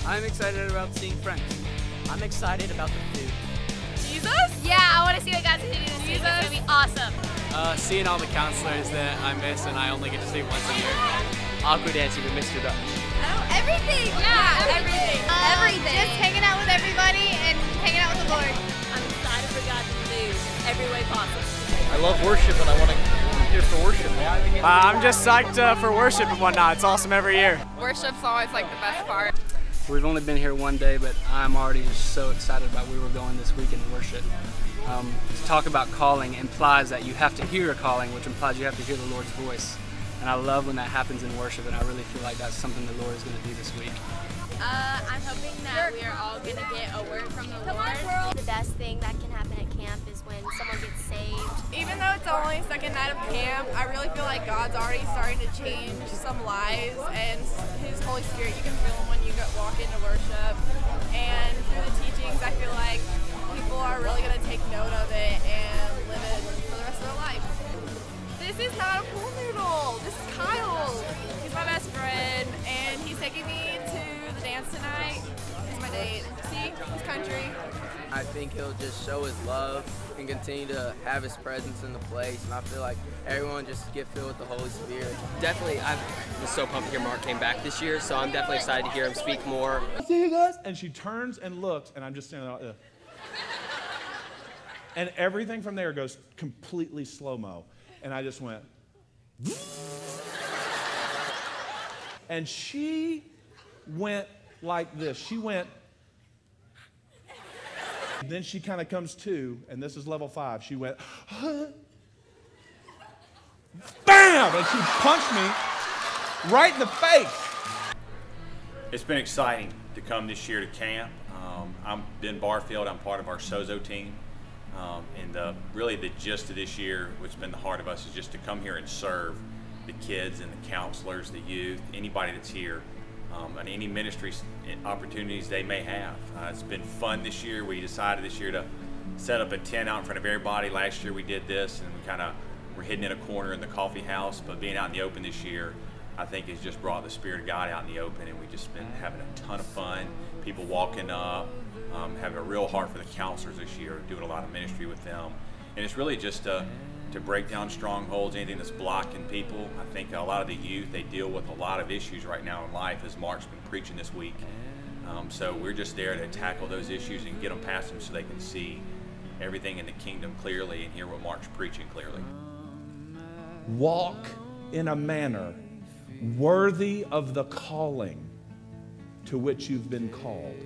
I'm excited about seeing friends. I'm excited about the food. Jesus? Yeah, I want to see what God's going to do this week. It's going to be awesome. Seeing all the counselors that I miss and I only get to see once a year. Awkward dancing with Mr. Dutch. Everything. Yeah, everything. Everything. Just hanging out with everybody and hanging out with the Lord. I'm excited for God to move every way possible. I love worship and I want to be here for worship. I'm just psyched for worship and whatnot. It's awesome every year. Worship's always like the best part. We've only been here one day, but I'm already just so excited about where we're going this week in worship. To talk about calling implies that you have to hear a calling, which implies you have to hear the Lord's voice. And I love when that happens in worship, and I really feel like that's something the Lord is going to do this week. I'm hoping that we are all going to get a word from the Lord. The best thing that can happen at camp is when someone gets saved. Even though it's only second night of camp, I really feel like God's already starting to change some lives, and His Holy Spirit, you can feel Him when you walk into worship. And through the teachings, I feel like people are really going to take note of it and live it for the rest of their life. This is not a pool noodle. This is Kyle. He's my best friend, and he's taking me to the dance tonight. He's my date. See, he's country. I think he'll just show his love and continue to have his presence in the place, and I feel like everyone just get filled with the Holy Spirit. Definitely, I was so pumped to hear Mark came back this year, so I'm definitely excited to hear him speak more. See you guys? And she turns and looks, and I'm just standing there like this. And everything from there goes completely slow-mo. And I just went. And she went like this. She went. Then she kind of comes to, and this is level 5. She went, huh? Bam! And she punched me right in the face. It's been exciting to come this year to camp. I'm Ben Barfield. I'm part of our Sozo team. And really the gist of this year, what's been the heart of us, is just to come here and serve the kids and the counselors, the youth, anybody that's here, and any ministry opportunities they may have. It's been fun this year. We decided this year to set up a tent out in front of everybody. Last year we did this, and we we're hidden in a corner in the coffee house, but being out in the open this year, I think has just brought the Spirit of God out in the open, and we've just been having a ton of fun. People walking up, having a real heart for the counselors this year, doing a lot of ministry with them. And it's really just to break down strongholds, anything that's blocking people. I think a lot of the youth, they deal with a lot of issues right now in life, as Mark's been preaching this week. So we're just there to tackle those issues and get them past them so they can see everything in the kingdom clearly and hear what Mark's preaching clearly. Walk in a manner worthy of the calling to which you've been called.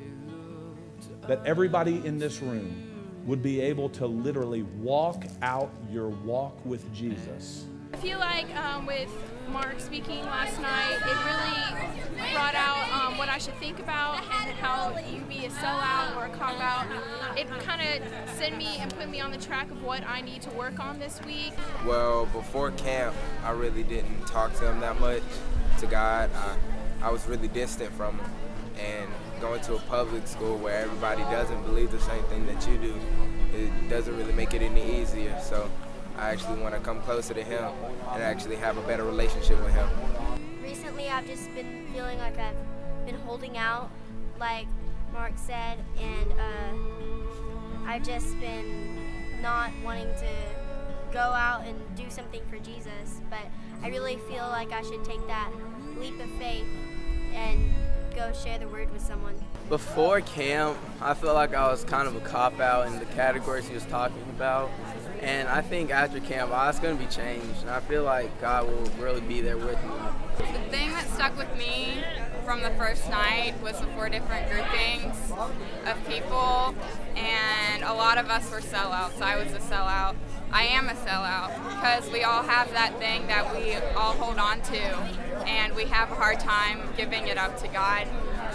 That everybody in this room would be able to literally walk out your walk with Jesus. I feel like with Mark speaking last night, it really brought out what I should think about and how you be a sellout or a cop-out. It kind of sent me and put me on the track of what I need to work on this week. Well, before camp, I really didn't talk to him that much, to God. I was really distant from him. And going to a public school where everybody doesn't believe the same thing that you do, it doesn't really make it any easier. So I actually want to come closer to him and actually have a better relationship with him. Recently, I've just been feeling like I've been holding out, like Mark said, and I've just been not wanting to go out and do something for Jesus. But I really feel like I should take that leap of faith and go share the word with someone. Before camp, I felt like I was kind of a cop-out in the categories he was talking about. And I think after camp, it's going to be changed. And I feel like God will really be there with me. The thing that stuck with me from the first night was the 4 different groupings of people. And a lot of us were sellouts. I was a sellout. I am a sellout because we all have that thing that we all hold on to, and we have a hard time giving it up to God.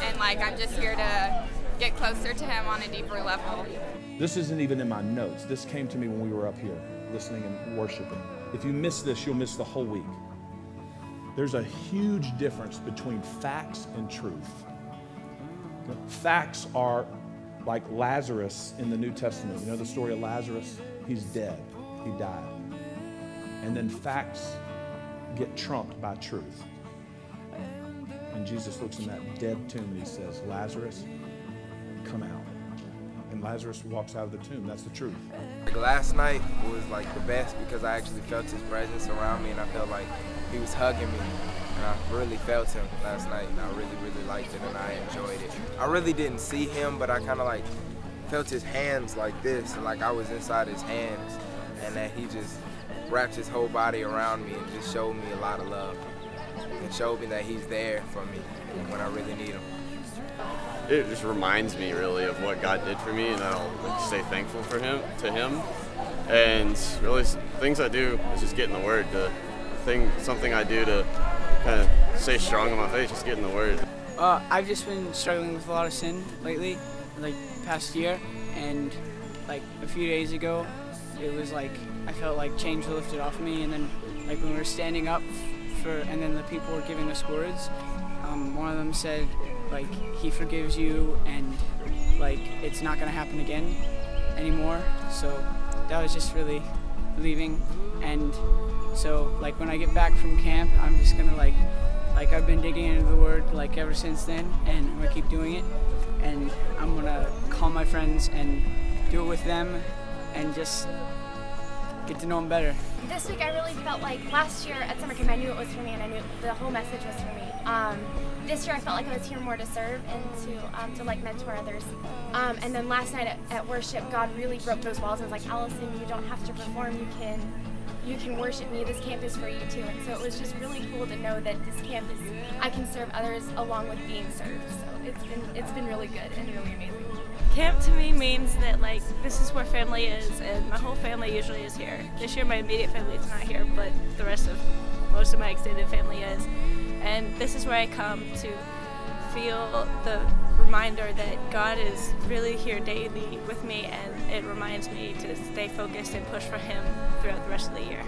And I'm just here to get closer to Him on a deeper level. This isn't even in my notes. This came to me when we were up here listening and worshiping. If you miss this, you'll miss the whole week. There's a huge difference between facts and truth. Facts are like Lazarus in the New Testament. You know the story of Lazarus? He's dead. He died. And then facts get trumped by truth. And Jesus looks in that dead tomb and he says, Lazarus, come out. And Lazarus walks out of the tomb. That's the truth. Last night was like the best because I actually felt his presence around me, and I felt like he was hugging me. And I really felt him last night, and I really, really liked it, and I enjoyed it. I really didn't see him, but I kind of like felt his hands like this, and like I was inside his hands, and that he just wrapped his whole body around me and just showed me a lot of love, and showed me that he's there for me when I really need him. It just reminds me really of what God did for me, and I'll stay thankful for to him. And really, things I do is just get in the Word. Something I do to kind of stay strong in my faith, just get in the Word. I've just been struggling with a lot of sin lately, like past year, and like a few days ago, it was like I felt like chains were lifted off me, and then like when we were standing up and then the people were giving us words, one of them said like he forgives you and like it's not gonna happen again anymore. So that was just really relieving. And so like when I get back from camp, I'm just gonna like I've been digging into the Word like ever since then, and I'm gonna keep doing it, and I'm gonna call my friends and do it with them and just get to know them better. This week I really felt like last year at summer camp I knew it was for me, and I knew the whole message was for me. This year I felt like I was here more to serve and to like mentor others. And then last night at worship, God really broke those walls and was like, Allison, you don't have to perform, you can worship me. This camp is for you too. And so it was just really cool to know that this camp is, I can serve others along with being served. So it's been really good and really amazing. Camp to me means that like this is where family is, and my whole family usually is here. This year my immediate family is not here, but the rest of most of my extended family is. And this is where I come to feel the reminder that God is really here daily with me, and it reminds me to stay focused and push for Him throughout the rest of the year.